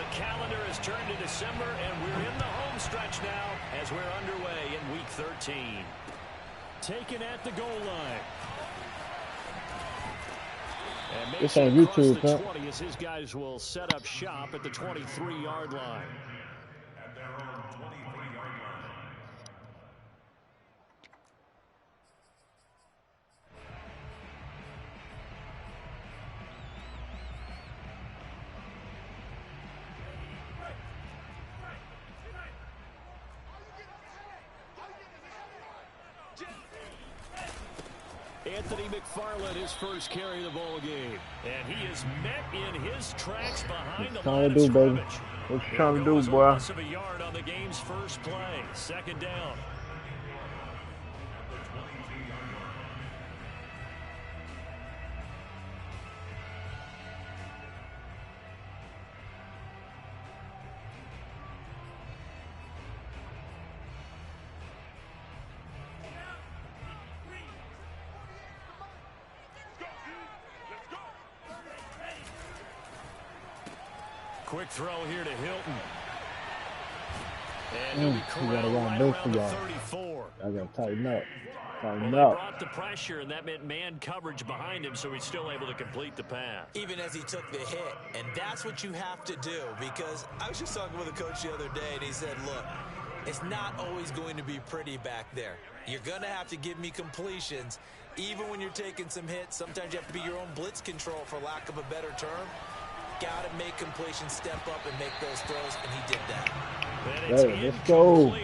The calendar has turned to December, and we're in the home stretch now as we're underway in Week 13. Taken at the goal line. And This on YouTube, the 20 as his guys will set up shop at the 23-yard line. Anthony McFarland, his first carry of the ball game. And he is met in his tracks behind the line of scrimmage. What you trying to do, boy? Loss of a yard on the game's first play. Second down. Quick throw here to Hilton. And he'll be corralled right around the 34. I got to tighten up. They brought the pressure, and that meant man coverage behind him, so he's still able to complete the pass. Even as he took the hit. And that's what you have to do, because I was just talking with a coach the other day, and he said, look, it's not always going to be pretty back there. You're going to have to give me completions. Even when you're taking some hits, sometimes you have to be your own blitz control, for lack of a better term. Got to make completions, step up and make those throws, and he did that. Hey, let's go.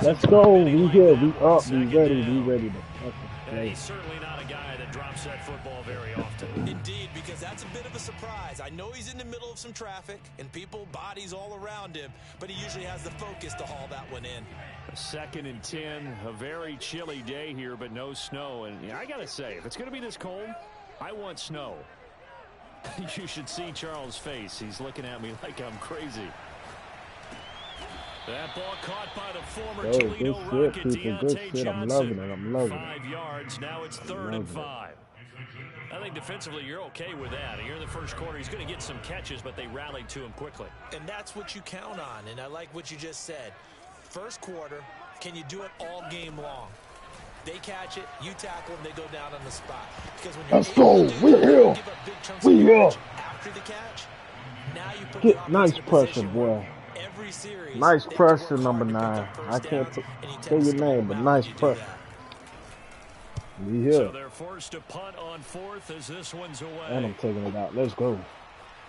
Let's go. We here. We up. We ready. We ready to. And he's certainly not a guy that drops that football very often. Indeed, because that's a bit of a surprise. I know he's in the middle of some traffic and people, bodies all around him, but he usually has the focus to haul that one in. 2nd and 10, a very chilly day here, but no snow. And I got to say, if it's going to be this cold, I want snow. You should see Charles' face. He's looking at me like I'm crazy. That ball caught by the former Toledo Rocket, Deontay Johnson. I'm loving it. I'm loving it. 5 yards. Now it's 3rd and 5. I think defensively you're okay with that. Here in the first quarter, he's going to get some catches, but they rallied to him quickly. And that's what you count on, and I like what you just said. First quarter, can you do it all game long? They catch it, you tackle them, they go down on the spot. Because when you're Let's go. We're here. We here. After the catch, now you put Get nice pressure, boy. Every series, nice pressure, number 9. I can't say your name, but nice pressure. We here. So they're forced to punt on 4th as this one's away. And I'm taking it out. Let's go.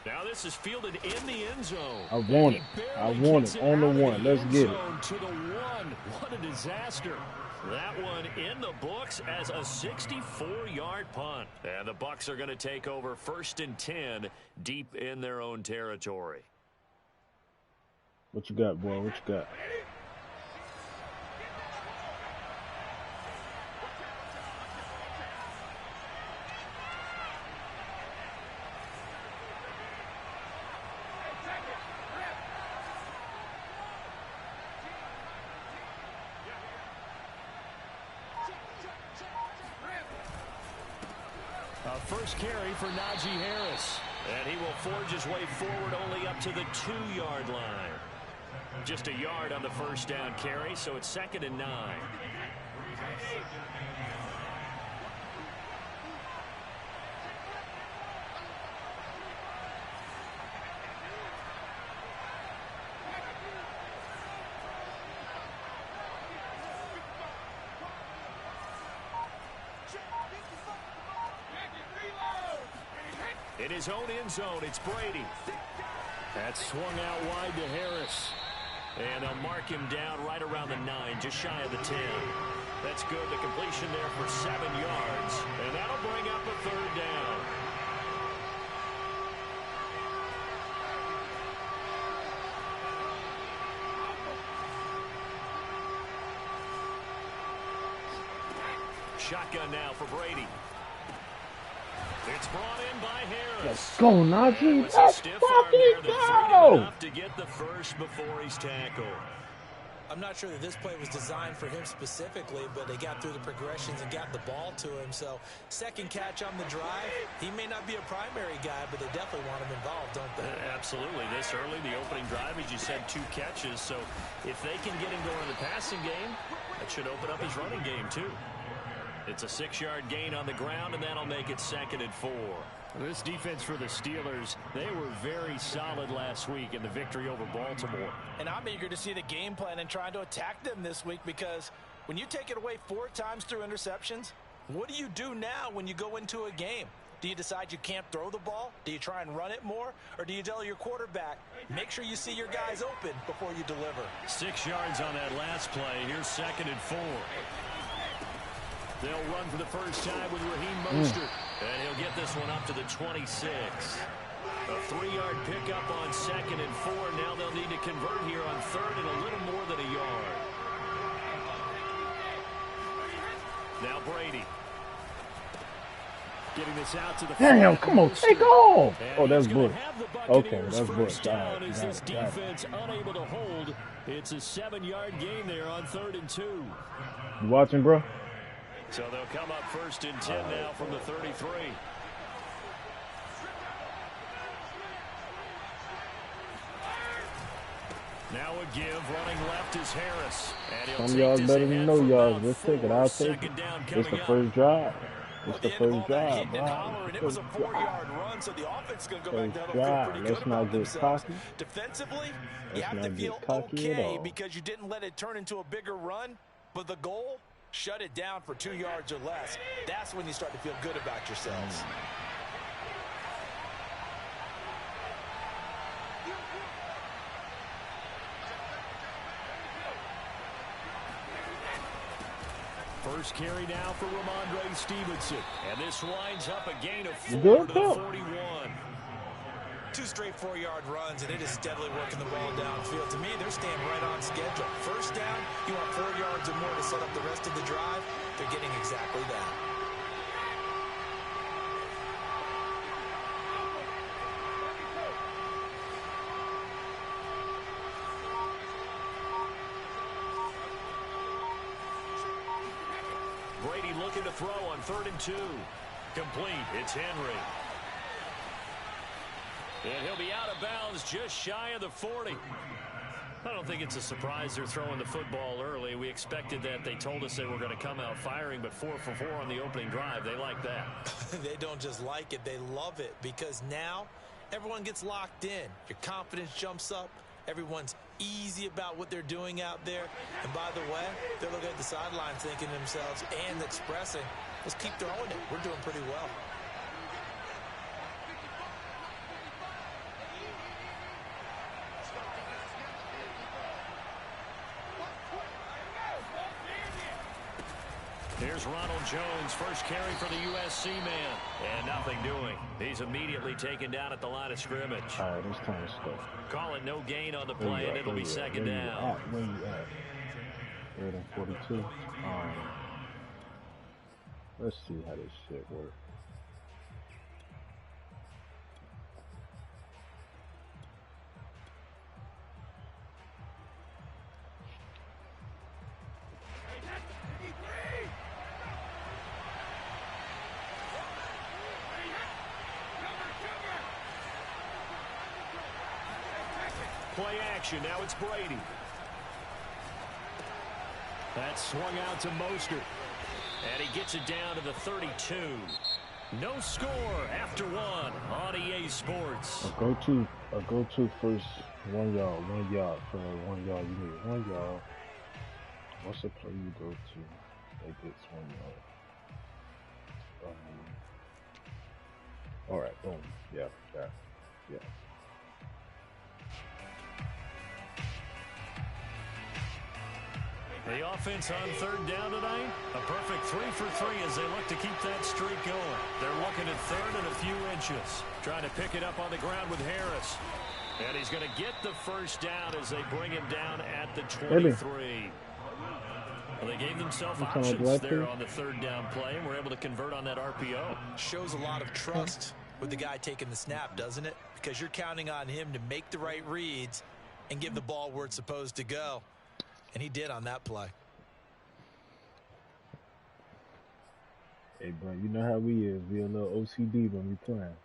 Now this is fielded in the end zone. I want it. I want it on the 1. Let's get it. To the 1. What a disaster. That one in the books as a 64-yard punt. And the Bucs are going to take over 1st and 10 deep in their own territory. What you got, boy? What you got? First carry for Najee Harris. And he will forge his way forward only up to the 2-yard line. Just a yard on the first down carry, so it's 2nd and 9. In his own end zone, it's Brady. That's swung out wide to Harris. And they'll mark him down right around the 9, just shy of the 10. That's good. The completion there for 7 yards. And that'll bring up a 3rd down. Shotgun now for Brady. It's brought in by Harris. Let's go, Najee. Let's fucking go. To get the first before he's tackled. I'm not sure that this play was designed for him specifically, but they got through the progressions and got the ball to him. So second catch on the drive. He may not be a primary guy, but they definitely want him involved, don't they? Absolutely. This early, the opening drive, as you said, 2 catches. So if they can get him going in the passing game, that should open up his running game too. It's a 6-yard gain on the ground, and that'll make it 2nd and 4. This defense for the Steelers, they were very solid last week in the victory over Baltimore. And I'm eager to see the game plan and trying to attack them this week, because when you take it away 4 times through interceptions, what do you do now when you go into a game? Do you decide you can't throw the ball? Do you try and run it more? Or do you tell your quarterback, make sure you see your guys open before you deliver? 6 yards on that last play. Here's 2nd and 4. They'll run for the first time with Raheem Mostert. And he'll get this one up to the 26. A 3-yard pickup on 2nd and 4. Now they'll need to convert here on 3rd and a little more than a yard. Now Brady. Getting this out to the damn, come on, take off. Oh, that's Bush. Okay, that's Bush. Down is this defense unable to hold. It's a 7-yard gain there on 3rd and 2. You watching, bro? So they'll come up 1st and 10 now from the 33. Now a give, running left is Harris. Some y'all better than no y'all. Just take it. I'll take it. It's the first drive. It's the first drive, bro. It was a 4-yard run, so the offense is going to go back down and feel pretty good about themselves. Defensively, you have to feel okay because you didn't let it turn into a bigger run, but the goal, shut it down for 2 yards or less. That's when you start to feel good about yourselves. First carry now for Ramondre Stevenson. And this winds up a gain of 4 to the 41. 2 straight 4-yard runs, and it is steadily working the ball downfield. To me, they're staying right on schedule. First down, you want 4 yards or more to set up the rest of the drive. They're getting exactly that. Brady looking to throw on 3rd and 2. Complete. It's Henry. And he'll be out of bounds just shy of the 40. I don't think it's a surprise they're throwing the football early. We expected that. They told us they were going to come out firing, but 4 for 4 on the opening drive. They like that. They don't just like it. They love it, because now everyone gets locked in. Your confidence jumps up. Everyone's easy about what they're doing out there. And by the way, they're looking at the sidelines thinking to themselves and expressing, let's keep throwing it. We're doing pretty well. Here's Ronald Jones, first carry for the USC man. And nothing doing. He's immediately taken down at the line of scrimmage. All right, it's time to start. Call it no gain on the play, and it'll be 2nd down. Where you at? 3rd and 42. Let's see how this shit works. Play action. Now it's Brady. That's swung out to Mostert. And he gets it down to the 32. No score after 1 on EA Sports. A go-to first 1 yard for 1 yard. You need 1 yard. What's the play you go to that gets 1 yard? All right, boom. Yeah. The offense on 3rd down tonight, a perfect 3 for 3 as they look to keep that streak going. They're looking at 3rd and a few inches, trying to pick it up on the ground with Harris. And he's going to get the first down as they bring him down at the 23. Well, they gave themselves options there on the 3rd down play, and were able to convert on that RPO. Shows a lot of trust with the guy taking the snap, doesn't it? Because you're counting on him to make the right reads and give the ball where it's supposed to go. And he did on that play. Hey, bro, you know how we is. We a little OCD when we playing.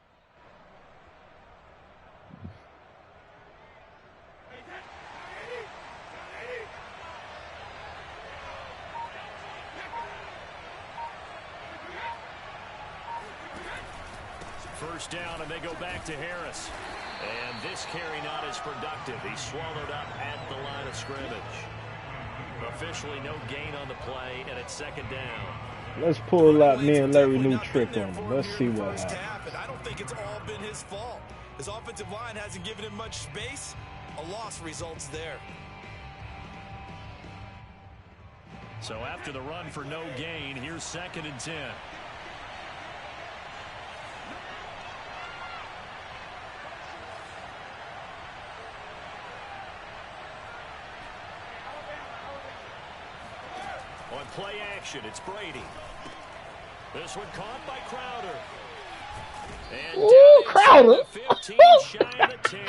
First down, and they go back to Harris. And this carry not as productive. He's swallowed up at the line of scrimmage. Officially no gain on the play, and it's second down. Let's pull out me and Larry new trick on him. Let's see what happens. I don't think it's all been his fault. His offensive line hasn't given him much space. A loss results there. So after the run for no gain, here's 2nd and 10. On play action, it's Brady. This one caught by Crowder. And ooh, Crowder! 15, shy of the 10.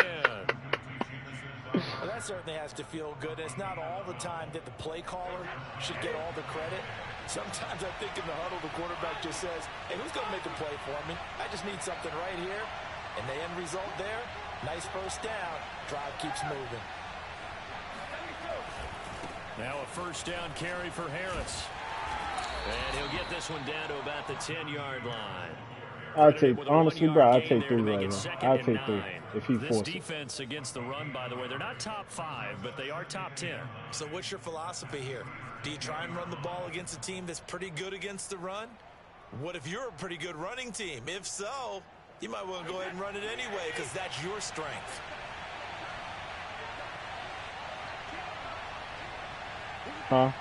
Well, that certainly has to feel good. It's not all the time that the play caller should get all the credit. Sometimes I think in the huddle, the quarterback just says, hey, who's going to make a play for me? I just need something right here. And the end result there, nice first down. Drive keeps moving. Now a first down carry for Harris. And he'll get this one down to about the 10-yard line. I'll take, honestly, bro, I'll take 3 right now. I'll take 3 if he forces it. This defense against the run, by the way, they're not top 5, but they are top 10. So what's your philosophy here? Do you try and run the ball against a team that's pretty good against the run? What if you're a pretty good running team? If so, you might want to go ahead and run it anyway because that's your strength. Huh?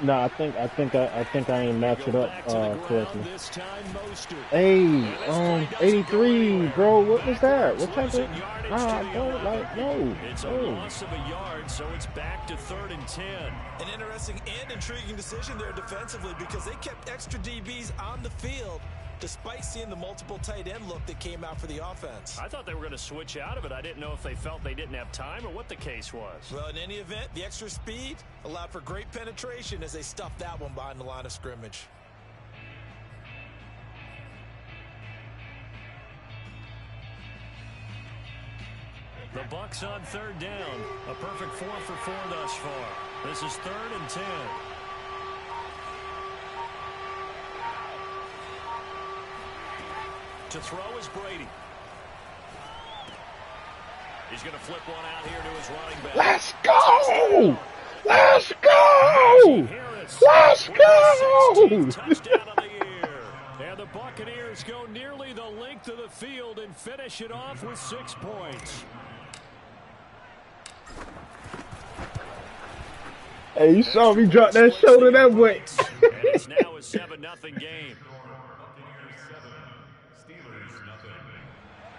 No, I think I ain't match it up correctly. Hey, 83, bro. What was that? What type of? Nah, don't like no. It's a loss of a yard, so it's back to 3rd and 10. An interesting and intriguing decision there defensively because they kept extra DBs on the field despite seeing the multiple tight end look that came out for the offense. I thought they were going to switch out of it. I didn't know if they felt they didn't have time or what the case was. Well, in any event, the extra speed allowed for great penetration as they stuffed that one behind the line of scrimmage. The Bucs on 3rd down. A perfect 4 for 4 thus far. This is 3rd and 10. To throw is Brady. He's going to flip one out here to his running back. Let's go! Let's go! Let's go! Touchdown of the year. And the Buccaneers go nearly the length of the field and finish it off with 6 points. Hey, you saw me drop that shoulder that way. And it's now a 7-0 game.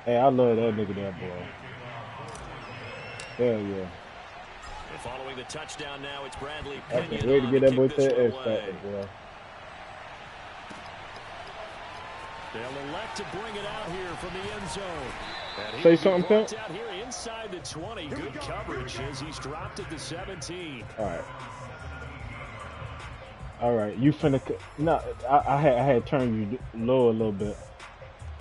Hey, I love that nigga, that boy. Hell yeah. And following the touchdown now, it's Bradley I can't Pinion wait to on get to that boy kick to this the X one Factor, away. boy. They'll elect to bring it out here from the end zone. And Say something, Pimp. out here inside the 20. Good coverage as he's dropped at the 17. All right. You finna. No, I had turned you low a little bit.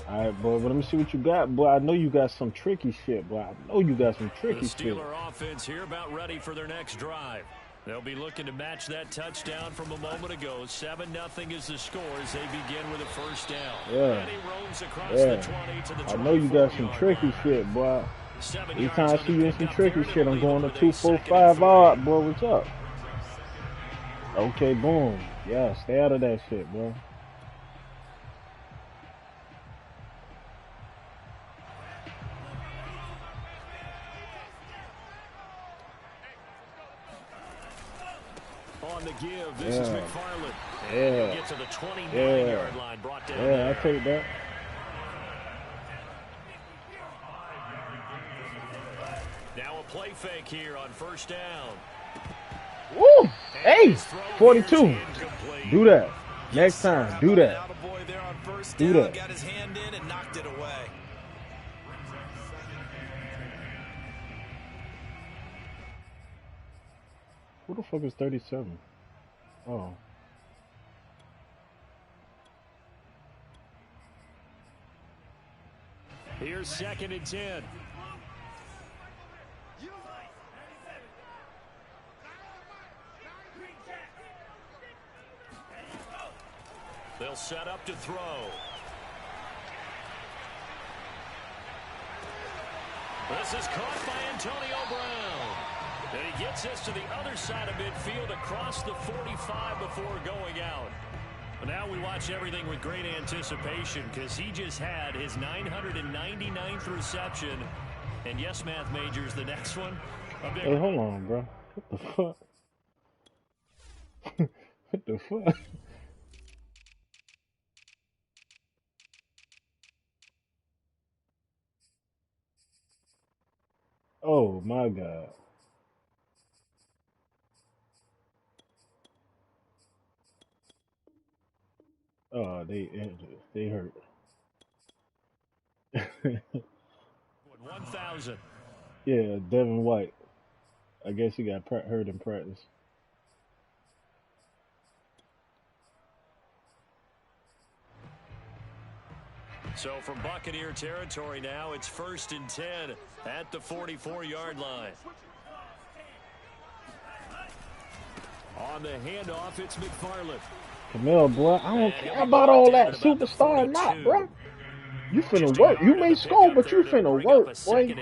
All right, boy. But let me see what you got, boy. I know you got some tricky shit, boy. I know you got some tricky The shit. Steeler offense here about ready for their next drive. They'll be looking to match that touchdown from a moment ago. 7-0 is the score as they begin with a first down. Yeah. And he roams across Yeah. the 20 to the I know you got some 24-yard tricky line. shit, boy. 7 Every yards time I on see you in the some pickup tricky there, shit, I'm they'll going leave to with a 2, 4, 2nd and 5 4. odd, boy. What's up? Okay, boom. Yeah, stay out of that shit, boy. On the give, this is Yeah. McFarland. And Yeah. he'll get to the 29-yard line, brought down Yeah, there. I take that. Now a play fake here on first down. Woo! Hey, And his throw 42. here's incomplete. Do that. Next time, do that. Attaboy there on first Do down, that. got his hand in and knocked it away. Who the fuck is 37? Oh. Here's 2nd and 10. They'll set up to throw. This is caught by Antonio Brown. And he gets this to the other side of midfield across the 45 before going out. Now we watch everything with great anticipation because he just had his 999th reception. And yes, math majors, the next one. Hey, hold on, bro. What the fuck? What the fuck? Oh my God. Oh, they hurt. 1,000. Yeah, Devin White. I guess he got hurt in practice. So from Buccaneer territory now, it's 1st and 10 at the 44-yard line. On the handoff, it's McFarland. Camille, boy, I don't care about all that superstar or not, bro. You finna work. You may score, but you finna work, boy.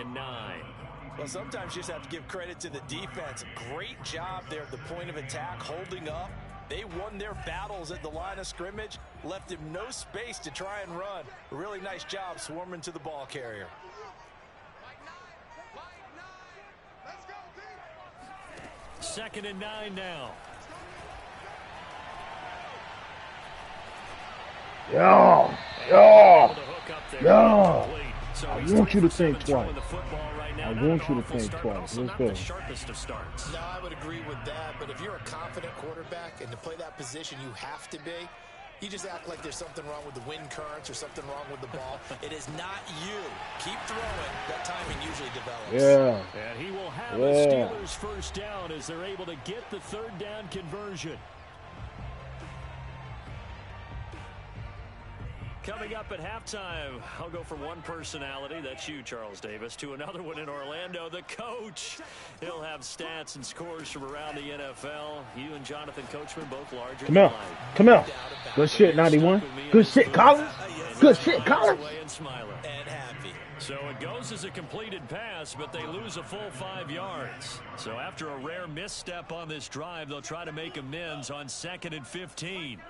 Well, sometimes you just have to give credit to the defense. Great job there at the point of attack, holding up. They won their battles at the line of scrimmage, left him no space to try and run. A really nice job swarming to the ball carrier. 2nd and 9 now. Yo. I want you to think twice. I want you to think twice. Let's go. No, I would agree with that, but if you're a confident quarterback and to play that position you have to be, you just act like there's something wrong with the wind currents or something wrong with the ball. It is not you. Keep throwing. That timing usually develops. Yeah. And he will have a Steelers first down as they're able to get the 3rd down conversion. Coming up at halftime, I'll go from one personality, that's you, Charles Davis, to another one in Orlando, the coach. He'll have stats and scores from around the NFL. You and Jonathan Coachman both larger. Come out. Come out. Good shit, 91. Good shit, Collins. Good shit, Collins. And happy. So it goes as a completed pass, but they lose a full 5 yards. So after a rare misstep on this drive, they'll try to make amends on 2nd and 15.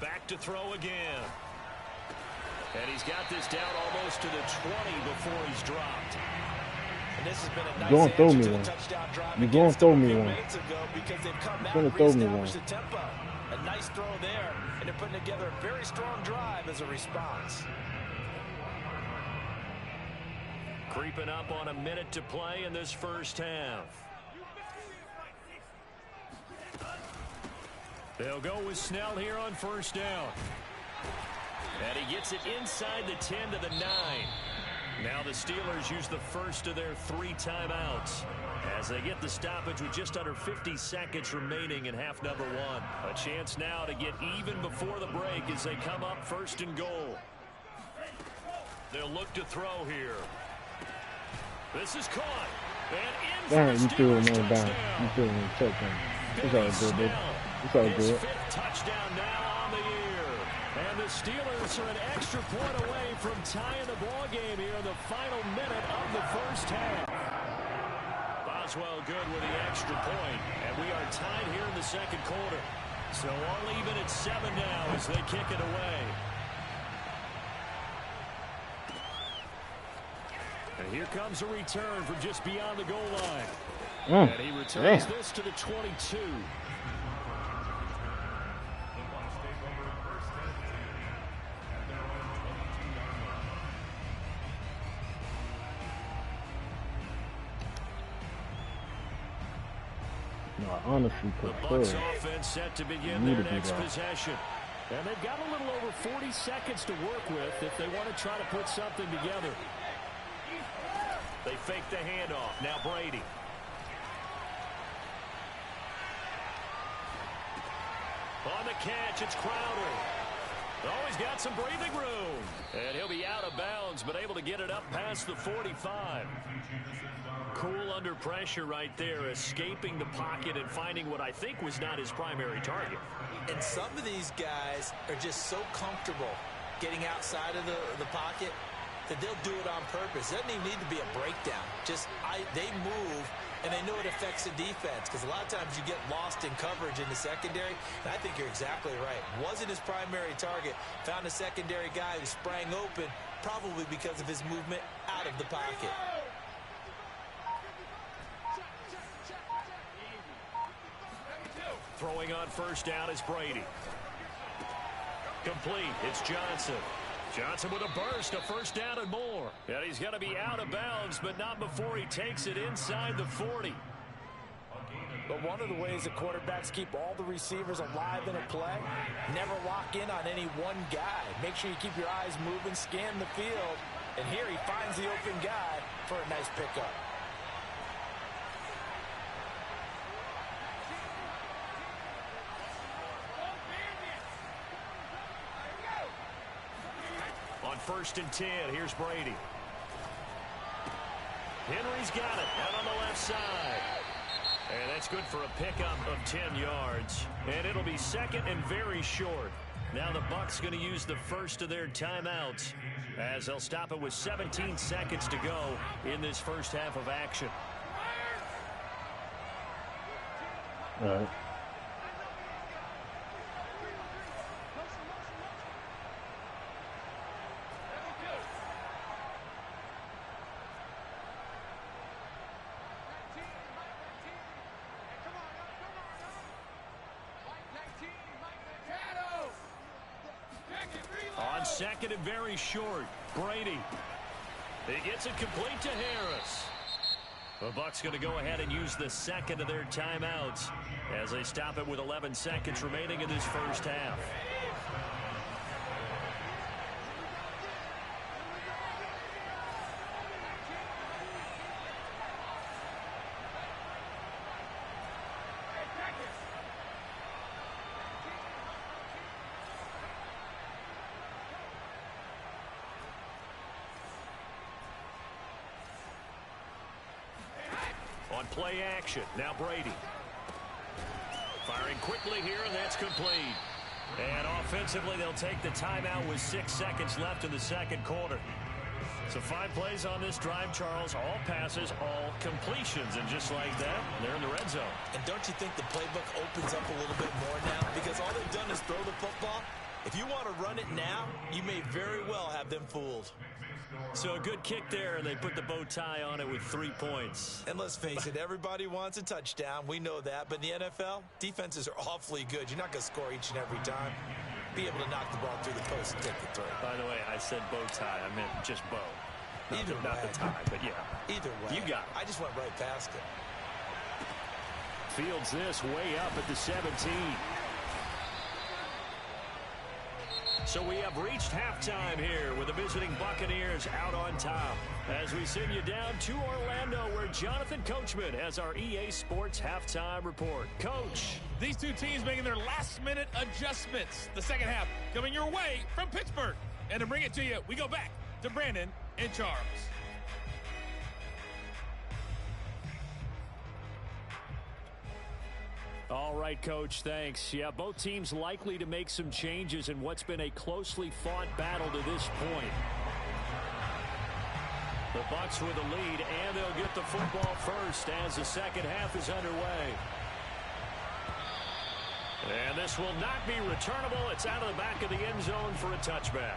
Back to throw again. And he's got this down almost to the 20 before he's dropped. And this has been a nice going to throw me one. You're going to throw me one. You're going to throw me one. A nice throw there, and they're putting together a very strong drive as a response. Creeping up on a minute to play in this first half. They'll go with Snell here on 1st down. And he gets it inside the 10 to the 9. Now the Steelers use the first of their 3 timeouts as they get the stoppage with just under 50 seconds remaining in half number 1. A chance now to get even before the break as they come up 1st and goal. They'll look to throw here. This is caught. And in Damn, you threw Steelers a man down. touchdown. You threw him a touchdown. It's all good, baby. It's all His good. 5th touchdown now on the year. And the Steelers are an extra point away from tying the ball game here in the final minute of the first half. Boswell good with the extra point, and we are tied here in the 2nd quarter. So all even at 7 now as they kick it away. And here comes a return from just beyond the goal line. And he returns this to the 22. No, I honestly The prefer Bucs offense set to begin their next possession. And they've got a little over 40 seconds to work with if they want to try to put something together. They fake the handoff. Now Brady. On the catch, it's Crowder. Oh, he's got some breathing room. And he'll be out of bounds, but able to get it up past the 45. Cool under pressure right there, escaping the pocket and finding what I think was not his primary target. And some of these guys are just so comfortable getting outside of the pocket that they'll do it on purpose. It doesn't even need to be a breakdown. They move, and they know it affects the defense, because a lot of times you get lost in coverage in the secondary, and I think you're exactly right. Wasn't his primary target. Found a secondary guy who sprang open, probably because of his movement out of the pocket. Throwing on first down is Brady. Complete. It's Johnson. Johnson with a burst, a first down and more. And he's going to be out of bounds, but not before he takes it inside the 40. But one of the ways that quarterbacks keep all the receivers alive in a play, never lock in on any one guy. Make sure you keep your eyes moving, scan the field. And here he finds the open guy for a nice pickup. On 1st and 10, here's Brady. Henry's got it out on the left side. And that's good for a pickup of 10 yards. And it'll be second and very short. Now the Bucs going to use the first of their timeouts, as they'll stop it with 17 seconds to go in this first half of action. All right. On second and very short, Brady. He gets it complete to Harris. The Bucs going to go ahead and use the second of their timeouts as they stop it with 11 seconds remaining in this first half. On play action, now Brady. Firing quickly here, and that's complete. And offensively, they'll take the timeout with 6 seconds left in the second quarter. So 5 plays on this drive, Charles. All passes, all completions. And just like that, they're in the red zone. And don't you think the playbook opens up a little bit more now? Because all they've done is throw the football. If you want to run it now, you may very well have them fooled. So a good kick there, and they put the bow tie on it with 3 points. And let's face it, everybody wants a touchdown. We know that. But in the NFL, defenses are awfully good. You're not going to score each and every time. Be able to knock the ball through the post and take the throw. By the way, I said bow tie. I meant just bow. Not the tie, but yeah. Either way. You got it. I just went right past it. Fields this way up at the 17. So we have reached halftime here with the visiting Buccaneers out on top, as we send you down to Orlando, where Jonathan Coachman has our EA Sports halftime report. Coach. These two teams making their last-minute adjustments. The second half coming your way from Pittsburgh. And to bring it to you, we go back to Brandon and Charles. All right, Coach, thanks. Yeah, both teams likely to make some changes in what's been a closely fought battle to this point. The Bucs with the lead, and they'll get the football first as the second half is underway. And this will not be returnable. It's out of the back of the end zone for a touchback.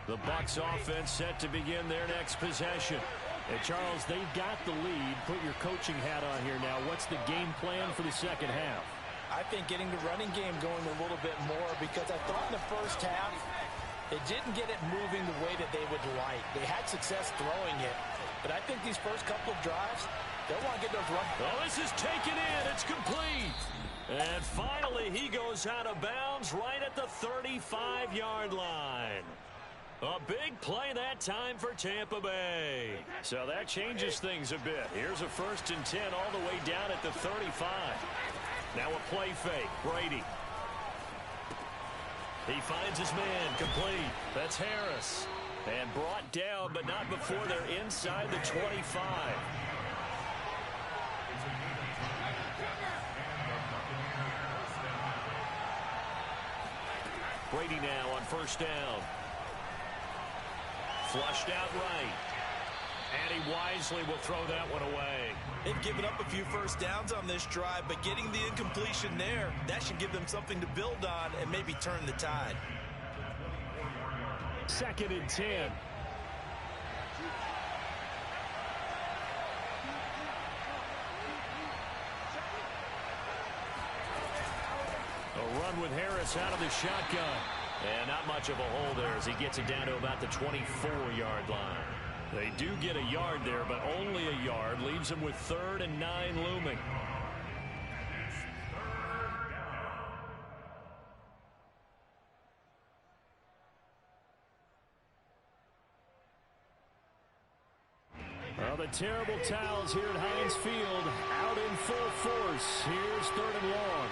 The Bucs offense set to begin their next possession. And Charles, they've got the lead. Put your coaching hat on here now. What's the game plan for the second half? I think getting the running game going a little bit more, because I thought in the first half They didn't get it moving the way that they would like. They had success throwing it, but I think these first couple of drives, they'll want to get those runs. Oh, this is taken in. It's complete. And finally, he goes out of bounds right at the 35-yard line. A big play that time for Tampa Bay. So that changes things a bit. Here's a 1st and 10 all the way down at the 35. Now a play fake. Brady. He finds his man. Complete. That's Harris. And brought down, but not before they're inside the 25. Brady now on 1st down. Flushed out right. And he wisely will throw that one away. They've given up a few first downs on this drive, but getting the incompletion there, that should give them something to build on and maybe turn the tide. 2nd and 10. A run with Harris out of the shotgun. And not much of a hole there as he gets it down to about the 24-yard line. They do get a yard there, but only a yard. Leaves them with 3rd and 9 looming. Well, the terrible towels here at Heinz Field out in full force. Here's 3rd and long.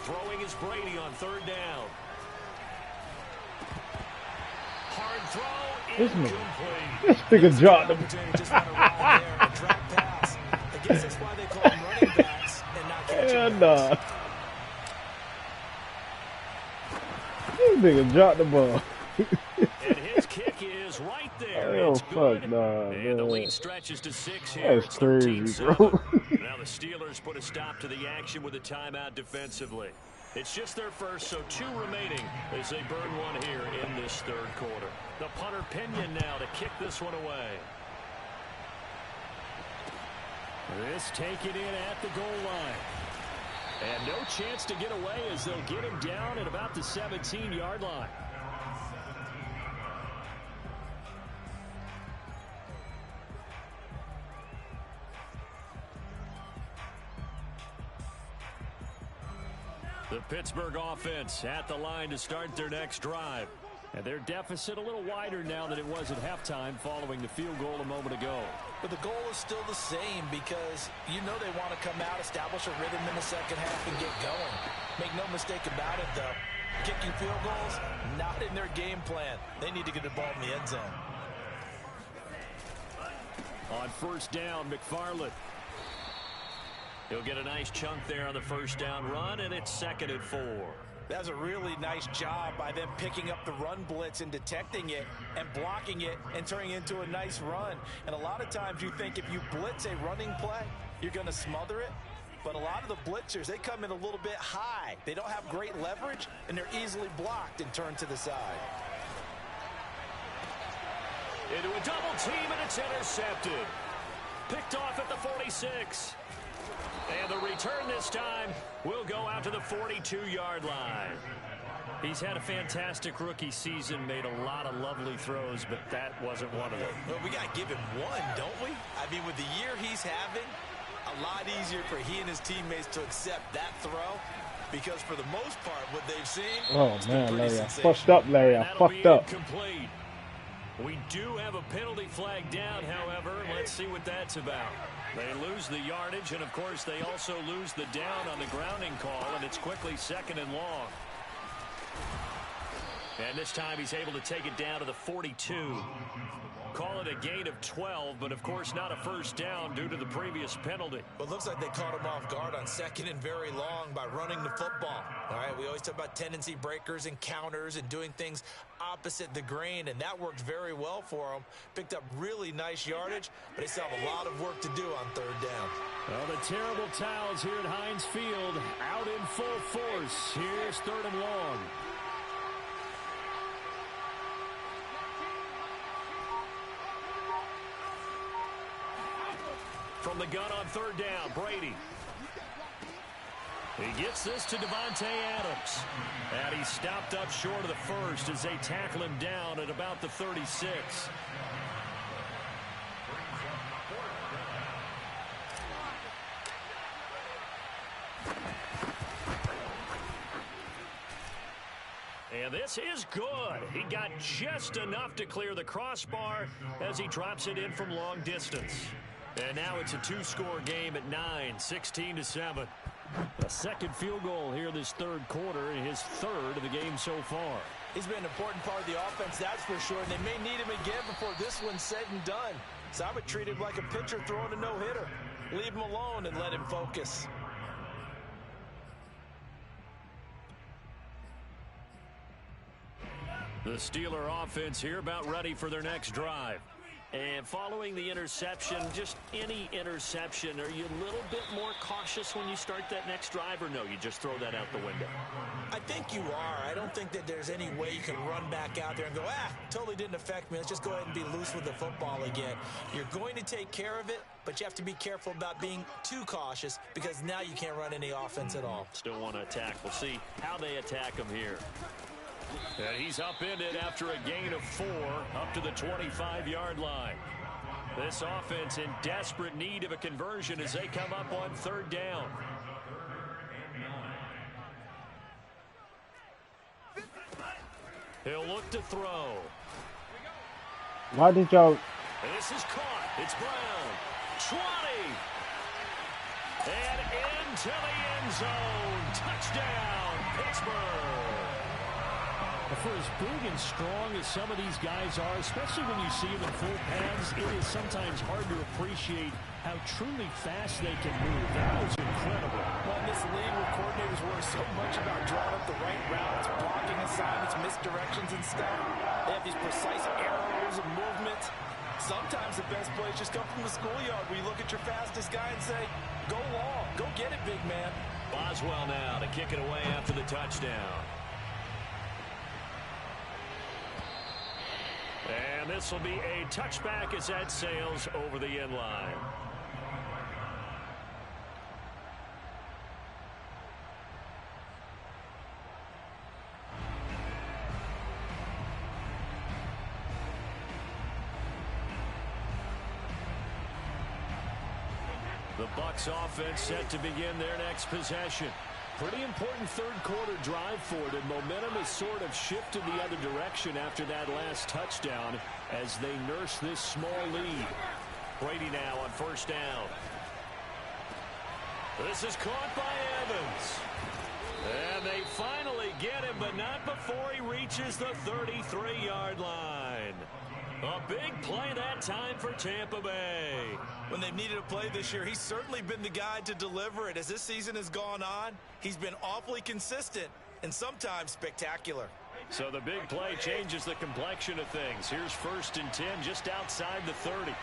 Throwing is Brady on 3rd down. Hard throw, incomplete. This nigga dropped him. Just want to ride there and drop pass. I guess that's why they call them running backs and not catching backs. This nigga dropped the ball. And his kick is right there. Oh, it's fuck good. nah, And the man. lead stretches to 6 here. That's It's crazy, 13-7. bro. Now the Steelers put a stop to the action with a timeout defensively. It's just their first, so 2 remaining as they burn one here in this 3rd quarter. The punter Pinion now to kick this one away. This taken in at the goal line. And no chance to get away as they'll get him down at about the 17-yard line. The Pittsburgh offense at the line to start their next drive. And their deficit a little wider now than it was at halftime following the field goal a moment ago. But the goal is still the same because you know they want to come out, establish a rhythm in the second half, and get going. Make no mistake about it, though. Kicking field goals, not in their game plan. They need to get the ball in the end zone. On 1st down, McFarland. He'll get a nice chunk there on the 1st down run, and it's 2nd and 4. That was a really nice job by them picking up the run blitz and detecting it and blocking it and turning it into a nice run. And a lot of times you think if you blitz a running play, you're going to smother it. But a lot of the blitzers, they come in a little bit high. They don't have great leverage, and they're easily blocked and turned to the side. Into a double team, and it's intercepted. Picked off at the 46. And the return this time will go out to the 42-yard line. He's had a fantastic rookie season, made a lot of lovely throws, but that wasn't one of them. Well, we got to give him one, don't we? I mean, with the year he's having, a lot easier for he and his teammates to accept that throw because for the most part, what they've seen, Oh, man, Larry. I sensational. fucked up, Larry. I That'll fucked be up. incomplete. We do have a penalty flag down, however. Let's see what that's about. They lose the yardage, and, of course, they also lose the down on the grounding call, and it's quickly 2nd and long. And this time he's able to take it down to the 42. Call it a gain of 12, but, of course, not a 1st down due to the previous penalty. But it looks like they caught him off guard on 2nd and very long by running the football. All right, we always talk about tendency breakers and counters and doing things opposite the grain, and that worked very well for him. Picked up really nice yardage, but they still have a lot of work to do on 3rd down. Well, the terrible towels here at Heinz Field out in full force. Here's 3rd and long. the gun on third down. Brady. He gets this to Davante Adams. And he's stopped up short of the first as they tackle him down at about the 36. And this is good. He got just enough to clear the crossbar as he drops it in from long distance. And now it's a two-score game at 9, 16-7. A second field goal here this third quarter, his third of the game so far. He's been an important part of the offense, that's for sure. And they may need him again before this one's said and done. So I would treat him like a pitcher throwing a no-hitter. Leave him alone and let him focus. The Steeler offense here about ready for their next drive. And following the interception, just any interception, are you a little bit more cautious when you start that next drive, or no, you just throw that out the window? I think you are. I don't think that there's any way you can run back out there and go, totally didn't affect me. Let's just go ahead and be loose with the football again. You're going to take care of it, but you have to be careful about being too cautious because now you can't run any offense at all. Still want to attack. We'll see how they attack him here. And he's upended after a gain of 4 up to the 25-yard line. This offense in desperate need of a conversion as they come up on third down. He'll look to throw. Why did y'all... This is caught. It's Brown. 20. And into the end zone. Touchdown, Pittsburgh. For as big and strong as some of these guys are, especially when you see them in full pads, it is sometimes hard to appreciate how truly fast they can move. That was incredible. Well, in this league where coordinators worry so much about drawing up the right routes, blocking assignments, misdirections and stuff, they have these precise arrows and movements. Sometimes the best plays just come from the schoolyard where you look at your fastest guy and say, go long, go get it, big man. Boswell now to kick it away after the touchdown. And this will be a touchback as that sails over the end line. The Bucs offense set to begin their next possession. Pretty important third quarter drive for them. Momentum has sort of shifted the other direction after that last touchdown as they nurse this small lead. Brady now on first down. This is caught by Evans. And they finally get him, but not before he reaches the 33-yard line. A big play that time for Tampa Bay. When they've needed a play this year, he's certainly been the guy to deliver it. As this season has gone on, he's been awfully consistent and sometimes spectacular. So the big play changes the complexion of things. Here's 1st and 10 just outside the 30.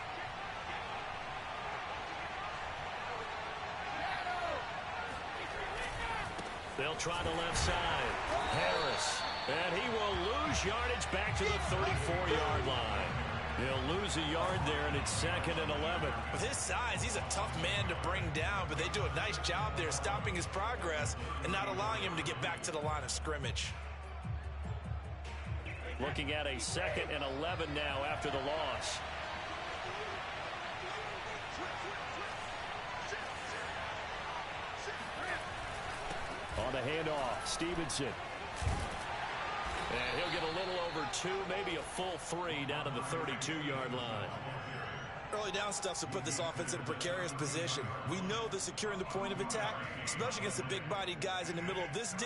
They'll try the left side. Harris. And he will lose yardage back to the 34-yard line. He'll lose a yard there, and it's 2nd and 11. With his size, he's a tough man to bring down, but they do a nice job there stopping his progress and not allowing him to get back to the line of scrimmage. Looking at a 2nd and 11 now after the loss. On the handoff, Stevenson. And he'll get a little over 2, maybe a full 3 down to the 32-yard line. Early down stuff to put this offense in a precarious position. We know that securing the point of attack, especially against the big-bodied guys in the middle of this D,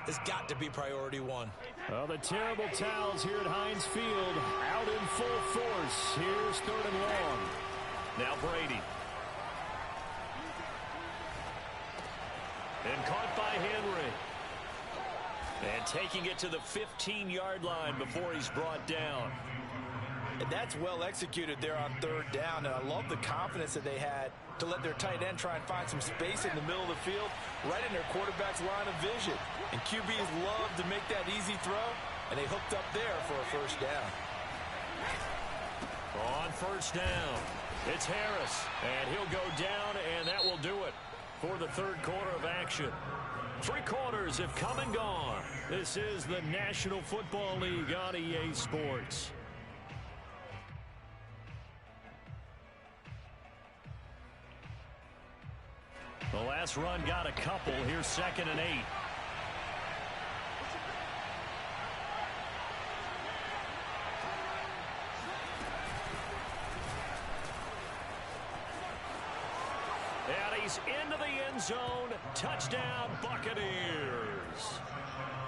has got to be priority 1. Well, the terrible towels here at Heinz Field out in full force. Here's 3rd and long. Now Brady. And caught by Henry. And taking it to the 15-yard line before he's brought down. And that's well executed there on 3rd down. And I love the confidence that they had to let their tight end try and find some space in the middle of the field, right in their quarterback's line of vision. And QBs love to make that easy throw, and they hooked up there for a 1st down. On 1st down, It's Harris, and he'll go down, and that will do it for the third quarter of action. 3 quarters have come and gone. This is the National Football League on EA Sports. The last run got a couple. Here's 2nd and 8. And he's into the end zone. Touchdown, Buccaneers.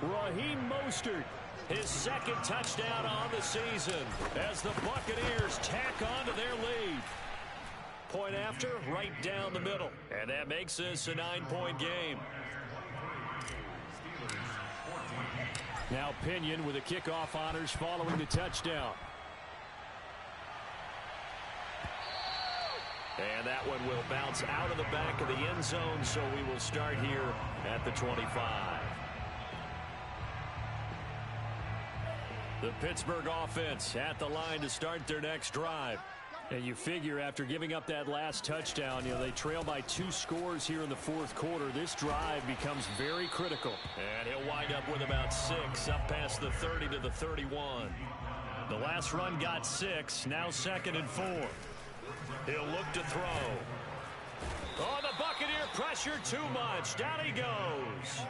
Raheem Mostert, his 2nd touchdown on the season as the Buccaneers tack on to their lead. Point after, right down the middle. And that makes this a 9-point game. Now Pinion with the kickoff honors following the touchdown. And that one will bounce out of the back of the end zone, so we will start here at the 25. The Pittsburgh offense at the line to start their next drive. And you figure after giving up that last touchdown, they trail by 2 scores here in the 4th quarter. This drive becomes very critical. And he'll wind up with about 6 up past the 30 to the 31. The last run got 6, now 2nd and 4. He'll look to throw. Oh, the Buccaneer pressure too much. Down he goes.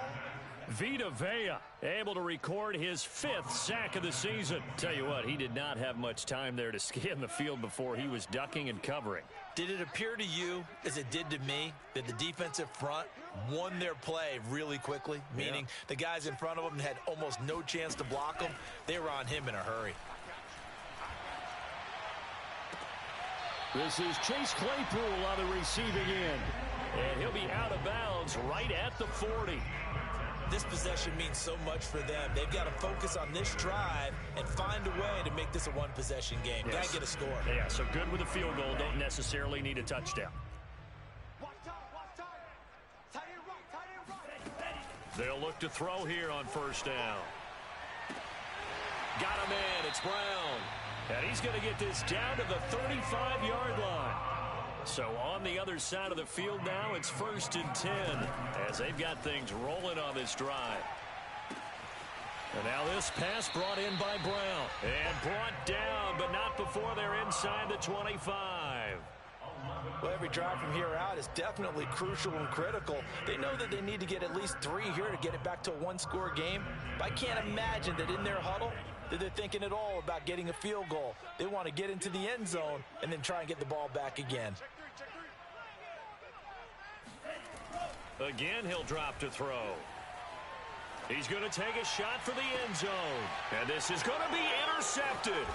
Vita Vea able to record his 5th sack of the season. Tell you what, he did not have much time there to scan the field before he was ducking and covering. Did it appear to you, as it did to me, that the defensive front won their play really quickly? Meaning the guys in front of them had almost no chance to block him. They were on him in a hurry. This is Chase Claypool on the receiving end. And he'll be out of bounds right at the 40. This possession means so much for them. They've got to focus on this drive and find a way to make this a one-possession game. Yes. Got to get a score. Yeah, so good with a field goal. Don't necessarily need a touchdown. They'll look to throw here on 1st down. Got him in. It's Brown. And he's going to get this down to the 35-yard line. So on the other side of the field now, it's 1st and 10 as they've got things rolling on this drive. And now this pass brought in by Brown. And brought down, but not before they're inside the 25. Well, every drive from here out is definitely crucial and critical. They know that they need to get at least 3 here to get it back to a one-score game. But I can't imagine that in their huddle that they're thinking at all about getting a field goal. They want to get into the end zone and then try and get the ball back again. Again, he'll drop to throw. He's going to take a shot for the end zone. And this is going to be intercepted.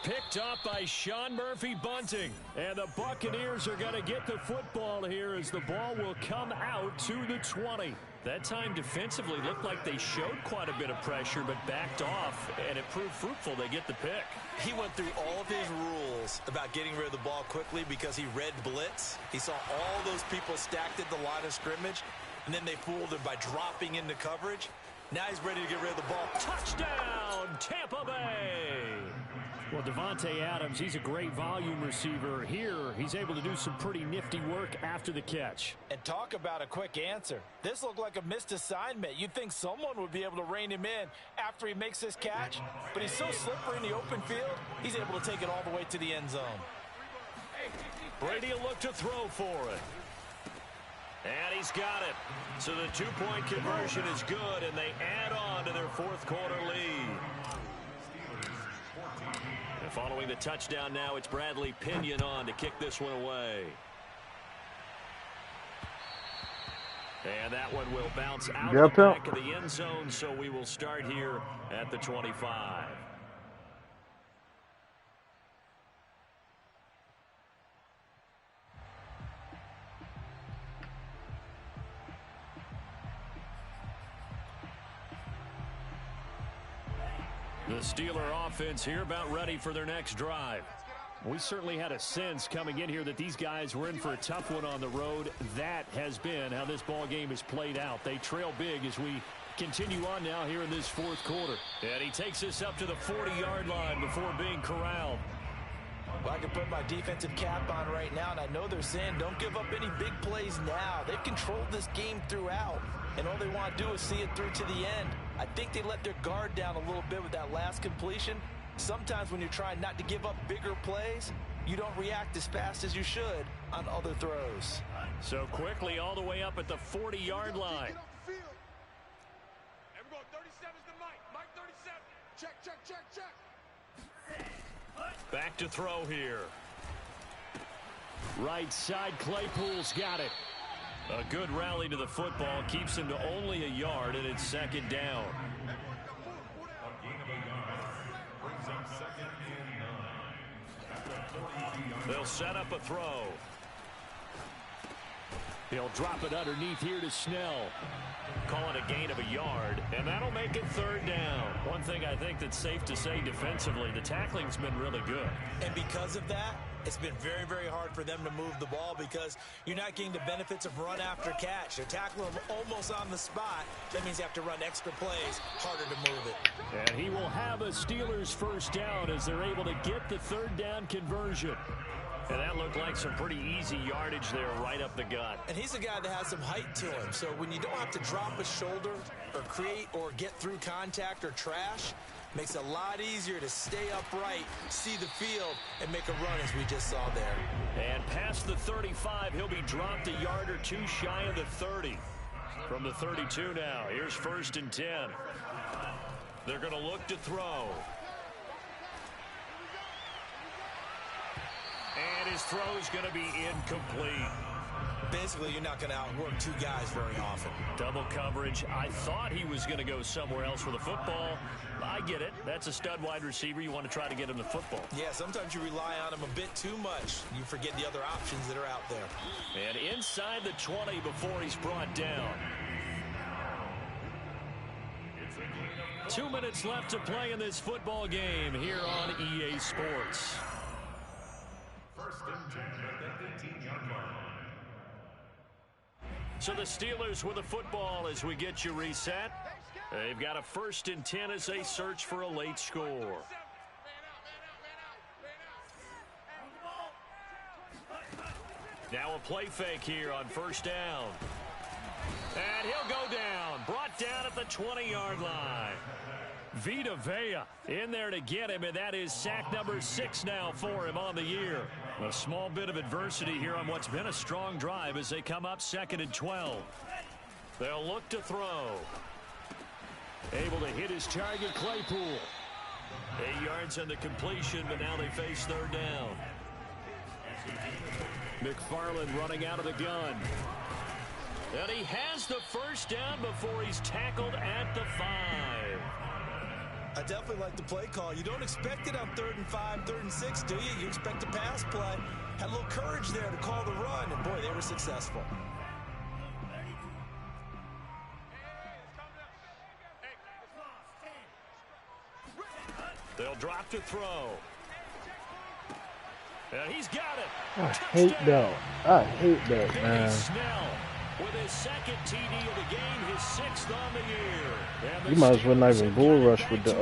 Picked up by Sean Murphy-Bunting. And the Buccaneers are going to get the football here as the ball will come out to the 20. That time defensively looked like they showed quite a bit of pressure but backed off, and it proved fruitful. They get the pick. He went through all of his rules about getting rid of the ball quickly because he read blitz. He saw all those people stacked at the line of scrimmage, and then they fooled him by dropping into coverage. Now he's ready to get rid of the ball. Touchdown, Tampa Bay! Well, Davante Adams, he's a great volume receiver. Here, he's able to do some pretty nifty work after the catch. And talk about a quick answer. This looked like a missed assignment. You'd think someone would be able to rein him in after he makes this catch, but he's so slippery in the open field, he's able to take it all the way to the end zone. Brady will look to throw for it. And he's got it. So the two-point conversion is good, and they add on to their 4th quarter lead. And following the touchdown now, it's Bradley Pinion on to kick this one away. And that one will bounce out of the back of the end zone, so we will start here at the 25. The Steeler offense here about ready for their next drive. We certainly had a sense coming in here that these guys were in for a tough one on the road. That has been how this ball game is played out. They trail big as we continue on now here in this 4th quarter. And he takes this up to the 40-yard line before being corralled. Well, I can put my defensive cap on right now, and I know they're saying don't give up any big plays now. They've controlled this game throughout, and all they want to do is see it through to the end. I think they let their guard down a little bit with that last completion. Sometimes when you're trying not to give up bigger plays, you don't react as fast as you should on other throws. So quickly all the way up at the 40-yard line. Back to throw here. Right side, Claypool's got it. A good rally to the football keeps him to only a yard, and it's second down. They'll set up a throw. He'll drop it underneath here to Snell. Call it a gain of a yard, and that'll make it third down. One thing I think that's safe to say defensively, the tackling's been really good. And because of that, it's been very, very hard for them to move the ball because you're not getting the benefits of run after catch. They're tackling them almost on the spot. That means you have to run extra plays, harder to move it. And he will have a Steelers first down as they're able to get the third down conversion. And that looked like some pretty easy yardage there right up the gut. And he's a guy that has some height to him. So when you don't have to drop a shoulder or create or get through contact or trash, makes it a lot easier to stay upright, see the field, and make a run as we just saw there. And past the 35, he'll be dropped a yard or two shy of the 30. From the 32 now, here's 1st and 10. They're going to look to throw. And his throw's going to be incomplete. Basically, you're not going to outwork two guys very often. Double coverage. I thought he was going to go somewhere else with the football. I get it. That's a stud wide receiver. You want to try to get him the football. Yeah, sometimes you rely on him a bit too much. You forget the other options that are out there. And inside the 20 before he's brought down. 2 minutes left to play in this football game here on EA Sports. So the Steelers with the football as we get you reset. They've got a 1st and 10 as they search for a late score. Now a play fake here on 1st down. And he'll go down. Brought down at the 20-yard line. Vita Vea in there to get him, and that is sack number 6 now for him on the year. A small bit of adversity here on what's been a strong drive as they come up 2nd and 12. They'll look to throw. Able to hit his target, Claypool. 8 yards on the completion, but now they face 3rd down. McFarland running out of the gun. And he has the 1st down before he's tackled at the 5. I definitely like the play call. You don't expect it on 3rd and 5, 3rd and 6, do you? You expect a pass play. Had a little courage there to call the run, and boy, they were successful. They'll drop to throw. And he's got it. I hate that. I hate that, man. Snell with his 2nd TD of the game, his 6th on the year. You might as well not even bull rush with the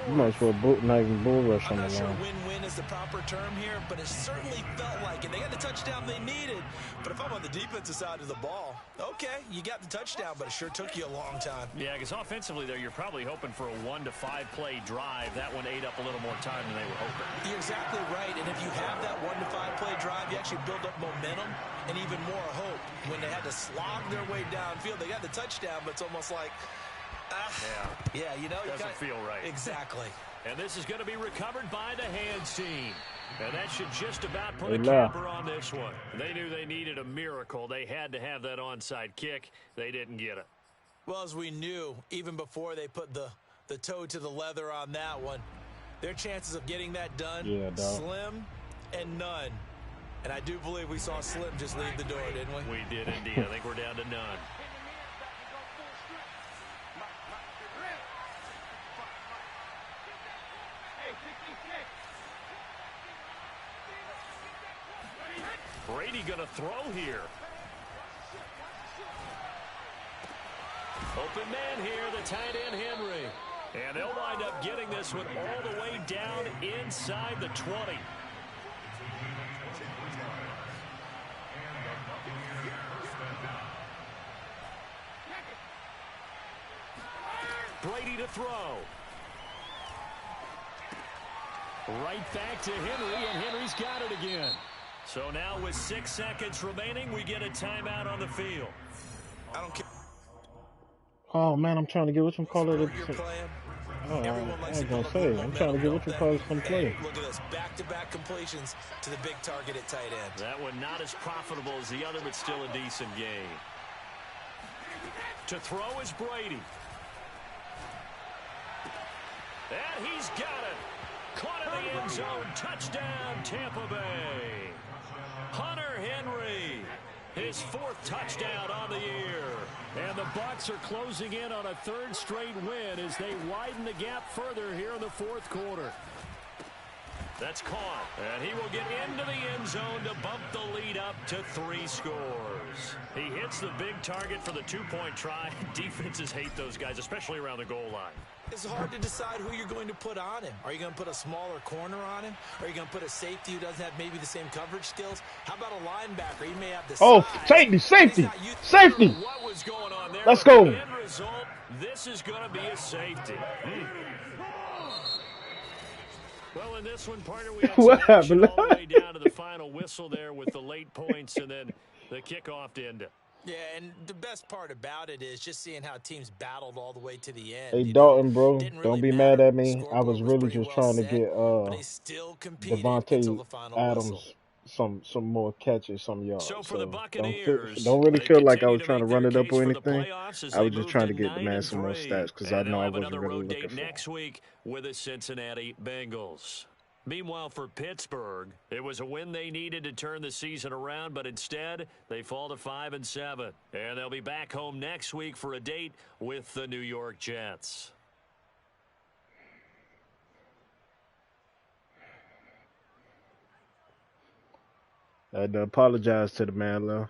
you might as well not even bull rush on the line. I'm not sure win-win is the proper term here, but it certainly felt like it. They got the touchdown they needed. But if I'm on the defensive side of the ball, okay, you got the touchdown, but it sure took you a long time. Yeah, because offensively there, you're probably hoping for a 1 to 5 play drive. That one ate up a little more time than they were hoping. You're exactly right, and if you have that 1 to 5 play drive, you actually build up momentum and even more hope. When they had to slog their way downfield, they got the touchdown, but it's almost like, yeah, you know, doesn't feel right. Exactly. And this is going to be recovered by the hands team. And that should just about put a capper on this one. They knew they needed a miracle. They had to have that onside kick. They didn't get it. Well, as we knew, even before they put the toe to the leather on that one, their chances of getting that done, slim and none. And I do believe we saw Slim just leave the door, didn't we? We did indeed. I think we're down to none. Brady going to throw here. Open man here, the tight end Henry. And they'll wind up getting this one all the way down inside the 20. Brady to throw. Right back to Henry, and Henry's got it again. So now with 6 seconds remaining, we get a timeout on the field. I don't care. Oh man, I'm trying to get what you call it. You're playing. Everyone I likes was to gonna give a say, little I'm trying to get what you call it some play. Look at this, back-to-back completions to the big target at tight end. That one not as profitable as the other, but still a decent gain. To throw is Brady. And he's got it. Caught in the end zone. Touchdown, Tampa Bay. Hunter Henry. His 4th touchdown on the year. And the Bucs are closing in on a 3rd straight win as they widen the gap further here in the 4th quarter. That's caught. And he will get into the end zone to bump the lead up to 3 scores. He hits the big target for the 2-point try. Defenses hate those guys, especially around the goal line. It's hard to decide who you're going to put on him. Are you going to put a smaller corner on him? Are you going to put a safety who doesn't have maybe the same coverage skills? How about a linebacker? He may have the size. Safety! What was going on there? Let's go. The end result, this is going to be a safety. Well, in this one, partner, we had What some action happened? all the way down to the final whistle there with the late points and then the kickoff to end it. Yeah, and the best part about it is just seeing how teams battled all the way to the end. Hey Dalton, bro, Didn't don't really be matter. mad at me. I Scoreboard was really pretty just well trying to set, get but they still competed until Devontae the final whistle. Adams some more catches, some yards. So for the So Buccaneers, don't really they feel like I continue was to trying to make run their it up case or for the anything. playoffs as I they was just move trying to to get the man some more 9-3. stats because I And know they'll I have wasn't another really road looking date for next week with the Cincinnati Bengals. Meanwhile, for Pittsburgh, it was a win they needed to turn the season around, but instead they fall to 5-7. And they'll be back home next week for a date with the New York Jets. I had to apologize to the man, though.